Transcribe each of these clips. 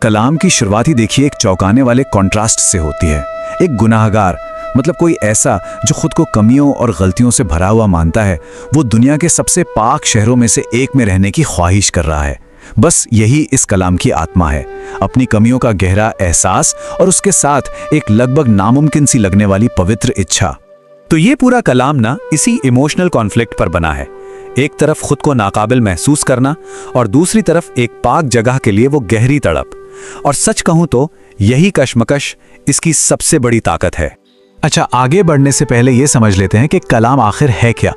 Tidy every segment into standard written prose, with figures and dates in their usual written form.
कलाम की शुरुआत ही देखिए एक चौंकाने वाले कॉन्ट्रास्ट से होती है। एक गुनाहगार, मतलब कोई ऐसा जो खुद को कमियों और गलतियों से भरा हुआ मानता है, वो दुनिया के सबसे पाक शहरों में से एक में रहने की ख्वाहिश कर रहा है। बस यही इस कलाम की आत्मा है, अपनी कमियों का गहरा एहसास और उसके साथ एक लगभग नामुमकिन सी लगने वाली पवित्र इच्छा। तो ये पूरा कलाम ना इसी इमोशनल कॉन्फ्लिक्ट पर बना है। एक तरफ खुद को नाकाबिल महसूस करना और दूसरी तरफ एक पाक जगह के लिए वो गहरी तड़प। और सच कहूं तो यही कश्मकश इसकी सबसे बड़ी ताकत है। अच्छा, आगे बढ़ने से पहले ये समझ लेते हैं कि कलाम आखिर है क्या।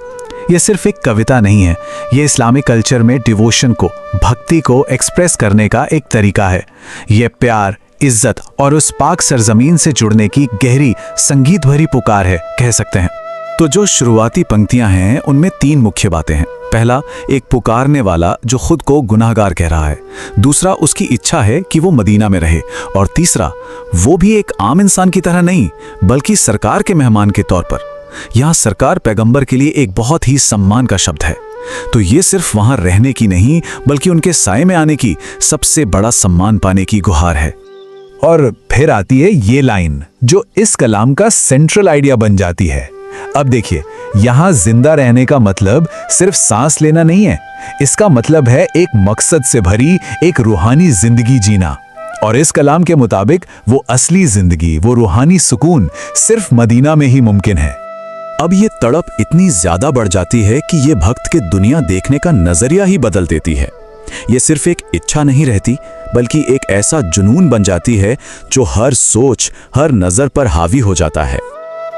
ये सिर्फ एक कविता नहीं है, ये इस्लामिक कल्चर में डिवोशन को, भक्ति को एक्सप्रेस करने का एक तरीका है। ये प्यार, इज्जत और उस पाक सरजमीन से जुड़ने की गहरी संगीत भरी पुकार है, कह सकते हैं। तो जो शुरुआती पंक्तियां हैं उनमें तीन मुख्य बातें हैं। पहला, एक पुकारने वाला जो खुद को गुनाहगार कह रहा है। दूसरा, उसकी इच्छा है कि वो मदीना में रहे। और तीसरा, वो भी एक आम इंसान की तरह नहीं बल्कि सरकार के मेहमान के तौर पर। यहाँ सरकार पैगंबर के लिए एक बहुत ही सम्मान का शब्द है। तो ये सिर्फ वहां रहने की नहीं बल्कि उनके साए में आने की, सबसे बड़ा सम्मान पाने की गुहार है। और फिर आती है ये लाइन जो इस कलाम का सेंट्रल आइडिया बन जाती है। अब देखिए, यहां जिंदा रहने का मतलब सिर्फ सांस लेना नहीं है, इसका मतलब है एक मकसद से भरी एक रूहानी जिंदगी जीना। और इस कलाम के मुताबिक वो असली जिंदगी, वो रूहानी सुकून सिर्फ मदीना में ही मुमकिन है। अब ये तड़प इतनी ज्यादा बढ़ जाती है कि ये भक्त के दुनिया देखने का नजरिया ही बदल देती है। ये सिर्फ एक इच्छा नहीं रहती बल्कि एक ऐसा जुनून बन जाती है जो हर सोच, हर नजर पर हावी हो जाता है।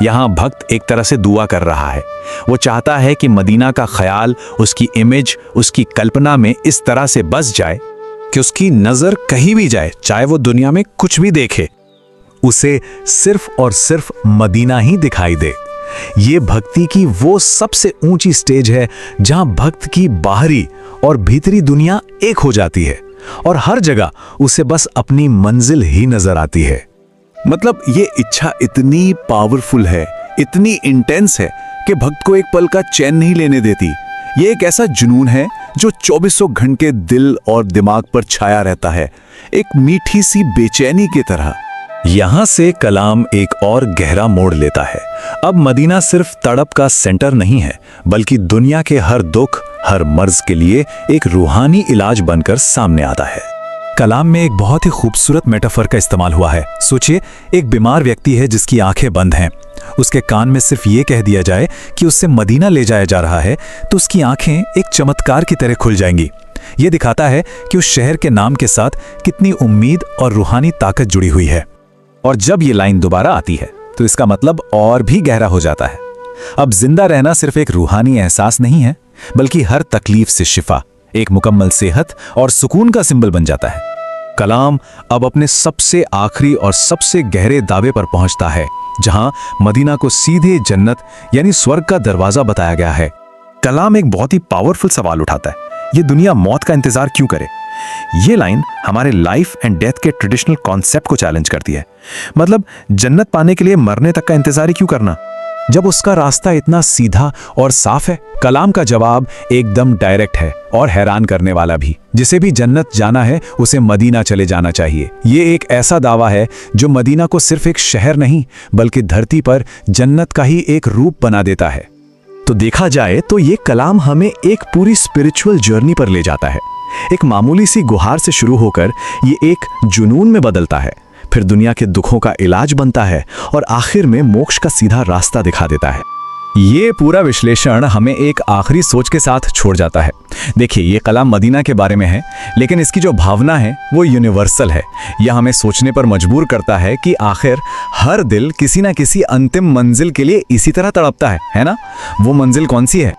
यहाँ भक्त एक तरह से दुआ कर रहा है। वो चाहता है कि मदीना का ख्याल, उसकी इमेज, उसकी कल्पना में इस तरह से बस जाए कि उसकी नजर कहीं भी जाए, चाहे वो दुनिया में कुछ भी देखे, उसे सिर्फ और सिर्फ मदीना ही दिखाई दे। ये भक्ति की वो सबसे ऊंची स्टेज है जहां भक्त की बाहरी और भीतरी दुनिया एक हो जाती है और हर जगह उसे बस अपनी मंजिल ही नजर आती है। मतलब ये इच्छा इतनी पावरफुल है, इतनी इंटेंस है कि भक्त को एक पल का चैन नहीं लेने देती। ये एक ऐसा जुनून है जो 24 घंटे दिल और दिमाग पर छाया रहता है, एक मीठी सी बेचैनी की तरह। यहां से कलाम एक और गहरा मोड़ लेता है। अब मदीना सिर्फ तड़प का सेंटर नहीं है बल्कि दुनिया के हर दुख, हर मर्ज के लिए एक रूहानी इलाज बनकर सामने आता है। कलाम में एक बहुत ही खूबसूरत मेटाफर का इस्तेमाल हुआ है। सोचिए, एक बीमार व्यक्ति है जिसकी आंखें बंद हैं। उसके कान में सिर्फ ये कह दिया जाए कि उससे मदीना ले जाया जा रहा है तो उसकी आंखें एक चमत्कार की तरह खुल जाएंगी। ये दिखाता है कि उस शहर के नाम के साथ कितनी उम्मीद और रूहानी ताकत जुड़ी हुई है। और जब ये लाइन दोबारा आती है तो इसका मतलब और भी गहरा हो जाता है। अब जिंदा रहना सिर्फ एक रूहानी एहसास नहीं है बल्कि हर तकलीफ से शिफा, एक मुकम्मल सेहत और सुकून का सिंबल बन जाता है। कलाम अब अपने सबसे आखिरी और सबसे गहरे दावे पर पहुंचता है जहां मदीना को सीधे जन्नत यानी स्वर्ग का दरवाजा बताया गया है। कलाम एक बहुत ही पावरफुल सवाल उठाता है, ये दुनिया मौत का इंतजार क्यों करे? ये लाइन हमारे लाइफ एंड डेथ के ट्रेडिशनल कॉन्सेप्ट को चैलेंज करती है। मतलब जन्नत पाने के लिए मरने तक का इंतजार ही क्यों करना जब उसका रास्ता इतना सीधा और साफ है? कलाम का जवाब एकदम डायरेक्ट है और हैरान करने वाला भी। जिसे भी जन्नत जाना है उसे मदीना चले जाना चाहिए। ये एक ऐसा दावा है जो मदीना को सिर्फ एक शहर नहीं बल्कि धरती पर जन्नत का ही एक रूप बना देता है। तो देखा जाए तो ये कलाम हमें एक पूरी स्पिरिचुअल जर्नी पर ले जाता है। एक मामूली सी गुहार से शुरू होकर ये एक जुनून में बदलता है, फिर दुनिया के दुखों का इलाज बनता है और आखिर में मोक्ष का सीधा रास्ता दिखा देता है। ये पूरा विश्लेषण हमें एक आखिरी सोच के साथ छोड़ जाता है। देखिए, ये कलाम मदीना के बारे में है लेकिन इसकी जो भावना है वो यूनिवर्सल है। यह हमें सोचने पर मजबूर करता है कि आखिर हर दिल किसी ना किसी अंतिम मंजिल के लिए इसी तरह तड़पता है ना? वो मंजिल कौन सी है?